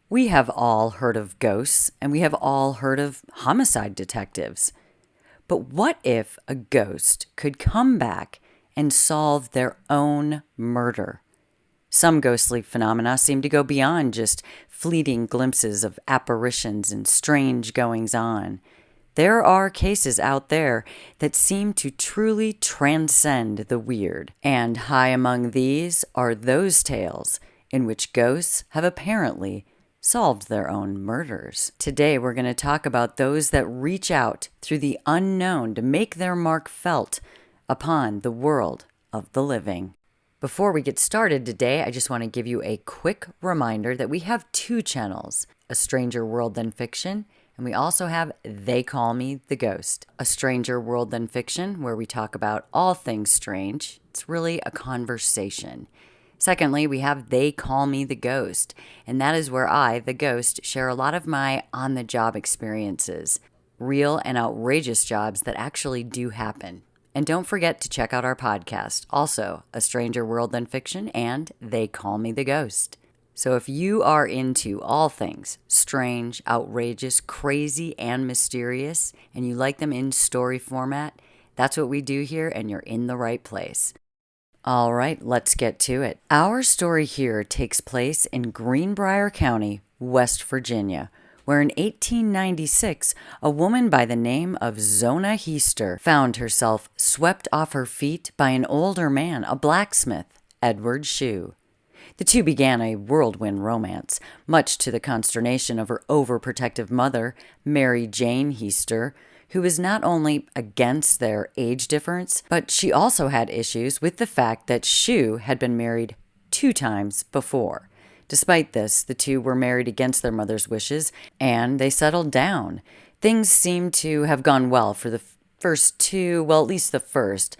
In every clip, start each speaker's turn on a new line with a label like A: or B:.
A: We have all heard of ghosts, and we have all heard of homicide detectives. But what if a ghost could come back and solve their own murder? Some ghostly phenomena seem to go beyond just fleeting glimpses of apparitions and strange goings on. There are cases out there that seem to truly transcend the weird, and high among these are those tales in which ghosts have apparently solved their own murders. Today, we're going to talk about those that reach out through the unknown to make their mark felt upon the world of the living. Before we get started today, I just want to give you a quick reminder that we have two channels, A Stranger World Than Fiction, and we also have They Call Me the Ghost. A Stranger World Than Fiction, where we talk about all things strange. It's really a conversation. Secondly, we have They Call Me the Ghost, and that is where I, the ghost, share a lot of my on-the-job experiences, real and outrageous jobs that actually do happen. And don't forget to check out our podcast, also A Stranger World Than Fiction and They Call Me the Ghost. So if you are into all things strange, outrageous, crazy, and mysterious, and you like them in story format, that's what we do here, and you're in the right place. All right, let's get to it. Our story here takes place in Greenbrier County, West Virginia, where in 1896, a woman by the name of Zona Heaster found herself swept off her feet by an older man, a blacksmith, Edward Shue. The two began a whirlwind romance, much to the consternation of her overprotective mother, Mary Heaster, who was not only against their age difference, but she also had issues with the fact that Shue had been married 2 times before. Despite this, the two were married against their mother's wishes, and they settled down. Things seemed to have gone well for the first 2, well, at least the first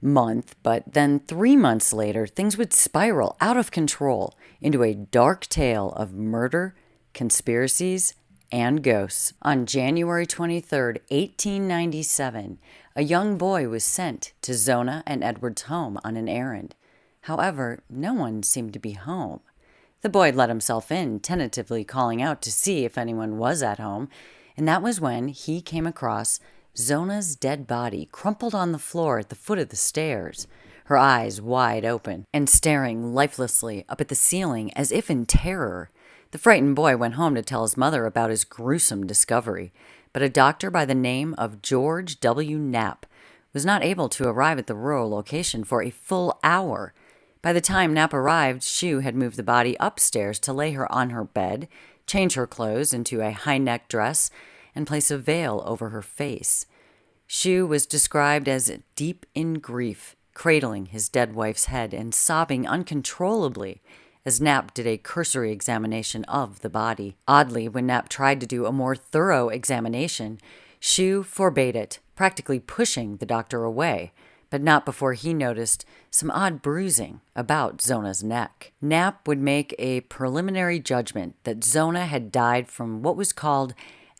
A: month, but then 3 months later, things would spiral out of control into a dark tale of murder, conspiracies, and ghosts. On January 23rd, 1897, a young boy was sent to Zona and Edward's home on an errand. However, no one seemed to be home. The boy let himself in, tentatively calling out to see if anyone was at home, and that was when he came across Zona's dead body crumpled on the floor at the foot of the stairs, her eyes wide open and staring lifelessly up at the ceiling as if in terror. The frightened boy went home to tell his mother about his gruesome discovery, but a doctor by the name of George W. Knapp was not able to arrive at the rural location for a full hour. By the time Knapp arrived, Shue had moved the body upstairs to lay her on her bed, change her clothes into a high-neck dress, and place a veil over her face. Shue was described as deep in grief, cradling his dead wife's head and sobbing uncontrollably as Knapp did a cursory examination of the body. Oddly, when Knapp tried to do a more thorough examination, Shue forbade it, practically pushing the doctor away, but not before he noticed some odd bruising about Zona's neck. Knapp would make a preliminary judgment that Zona had died from what was called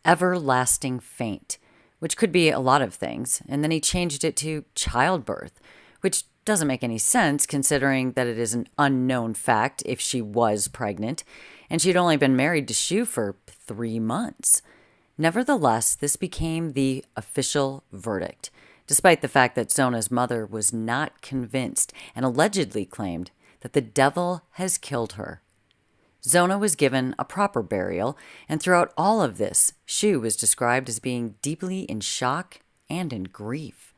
A: everlasting faint, which could be a lot of things, and then he changed it to childbirth, which doesn't make any sense considering that it is an unknown fact if she was pregnant, and she'd only been married to Shue for 3 months. Nevertheless, this became the official verdict, despite the fact that Zona's mother was not convinced and allegedly claimed that the devil has killed her. Zona was given a proper burial, and throughout all of this, Shue was described as being deeply in shock and in grief.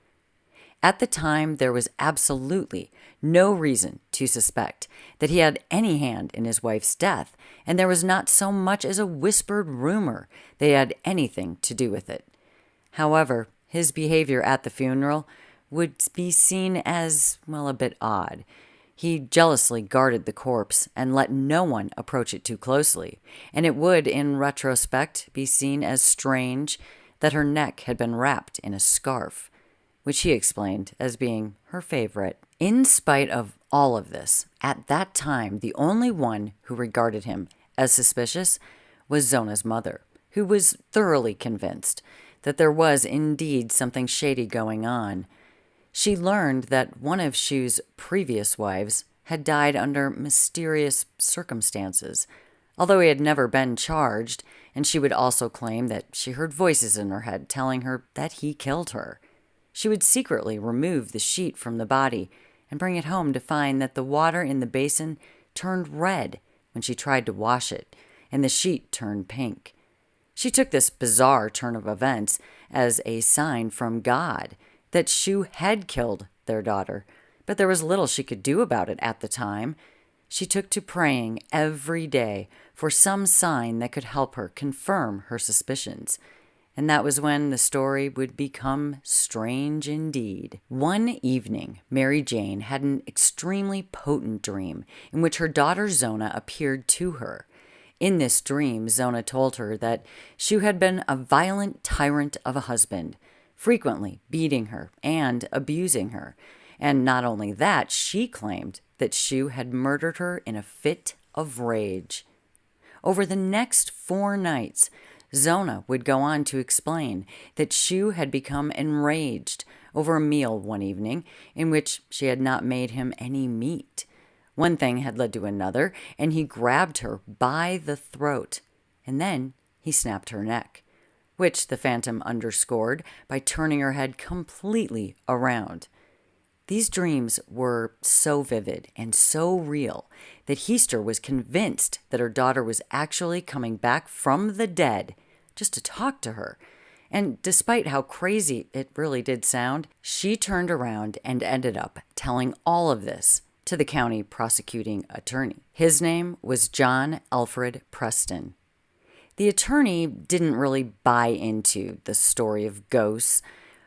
A: At the time, there was absolutely no reason to suspect that he had any hand in his wife's death, and there was not so much as a whispered rumor they had anything to do with it. However, his behavior at the funeral would be seen as, well, a bit odd. He jealously guarded the corpse and let no one approach it too closely, and it would, in retrospect, be seen as strange that her neck had been wrapped in a scarf, which he explained as being her favorite. In spite of all of this, at that time, the only one who regarded him as suspicious was Zona's mother, who was thoroughly convinced that there was indeed something shady going on. She learned that one of Shue's previous wives had died under mysterious circumstances, although he had never been charged, and she would also claim that she heard voices in her head telling her that he killed her. She would secretly remove the sheet from the body and bring it home to find that the water in the basin turned red when she tried to wash it, and the sheet turned pink. She took this bizarre turn of events as a sign from God that Shue had killed their daughter, but there was little she could do about it at the time. She took to praying every day for some sign that could help her confirm her suspicions. And that was when the story would become strange indeed. One evening, Mary Jane had an extremely potent dream in which her daughter Zona appeared to her. In this dream, Zona told her that Shue had been a violent tyrant of a husband, frequently beating her and abusing her. And not only that, she claimed that Shue had murdered her in a fit of rage. Over the next 4 nights, Zona would go on to explain that Shue had become enraged over a meal one evening in which she had not made him any meat. One thing had led to another, and he grabbed her by the throat, and then he snapped her neck, which the phantom underscored by turning her head completely around. These dreams were so vivid and so real that Heaster was convinced that her daughter was actually coming back from the dead just to talk to her. And despite how crazy it really did sound, she turned around and ended up telling all of this to the county prosecuting attorney. His name was John Alfred Preston. The attorney didn't really buy into the story of ghosts,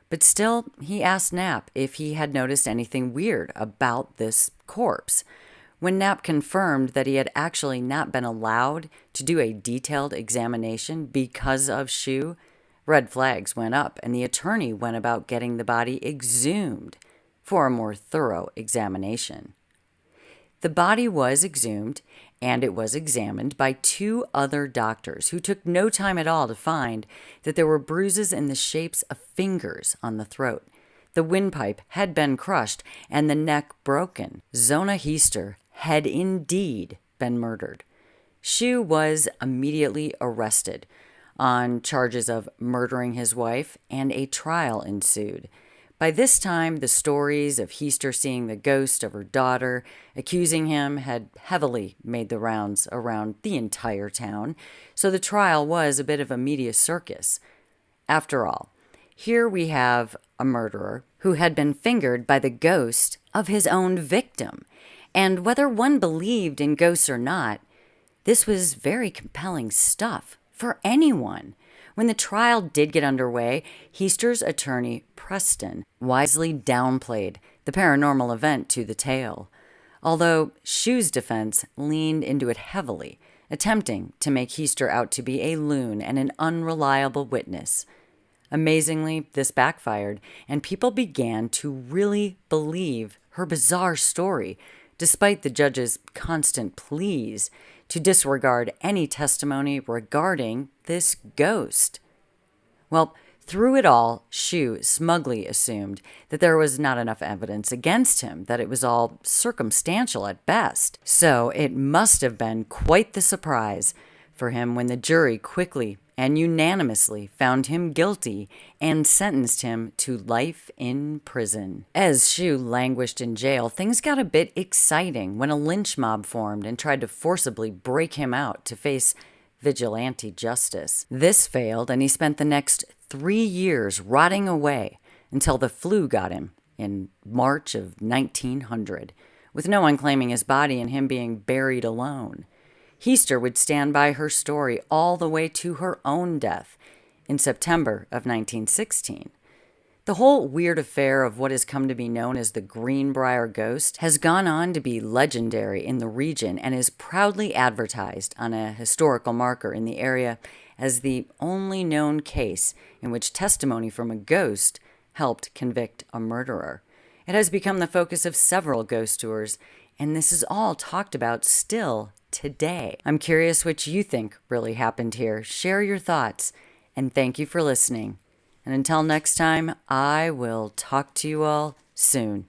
A: but still, he asked Knapp if he had noticed anything weird about this corpse. When Knapp confirmed that he had actually not been allowed to do a detailed examination because of Shue, red flags went up, and the attorney went about getting the body exhumed for a more thorough examination. The body was exhumed, and it was examined by 2 other doctors who took no time at all to find that there were bruises in the shapes of fingers on the throat. The windpipe had been crushed and the neck broken. Zona Heaster had indeed been murdered. Shue was immediately arrested on charges of murdering his wife, and a trial ensued. By this time, the stories of Heaster seeing the ghost of her daughter, accusing him, had heavily made the rounds around the entire town, so the trial was a bit of a media circus. After all, here we have a murderer who had been fingered by the ghost of his own victim. And whether one believed in ghosts or not, this was very compelling stuff for anyone. When the trial did get underway, Heaster's attorney, Preston, wisely downplayed the paranormal event to the tale, although Shue's defense leaned into it heavily, attempting to make Heaster out to be a loon and an unreliable witness. Amazingly, this backfired, and people began to really believe her bizarre story, despite the judge's constant pleas to disregard any testimony regarding this ghost. Well, through it all, Shue smugly assumed that there was not enough evidence against him, that it was all circumstantial at best. So it must have been quite the surprise for him when the jury quickly and unanimously found him guilty and sentenced him to life in prison. As Shue languished in jail, things got a bit exciting when a lynch mob formed and tried to forcibly break him out to face vigilante justice. This failed, and he spent the next 3 years rotting away until the flu got him in March of 1900, with no one claiming his body and him being buried alone. Heaster would stand by her story all the way to her own death in September of 1916. The whole weird affair of what has come to be known as the Greenbrier Ghost has gone on to be legendary in the region and is proudly advertised on a historical marker in the area as the only known case in which testimony from a ghost helped convict a murderer. It has become the focus of several ghost tours, and this is all talked about still today. I'm curious what you think really happened here. Share your thoughts, and thank you for listening. And until next time, I will talk to you all soon.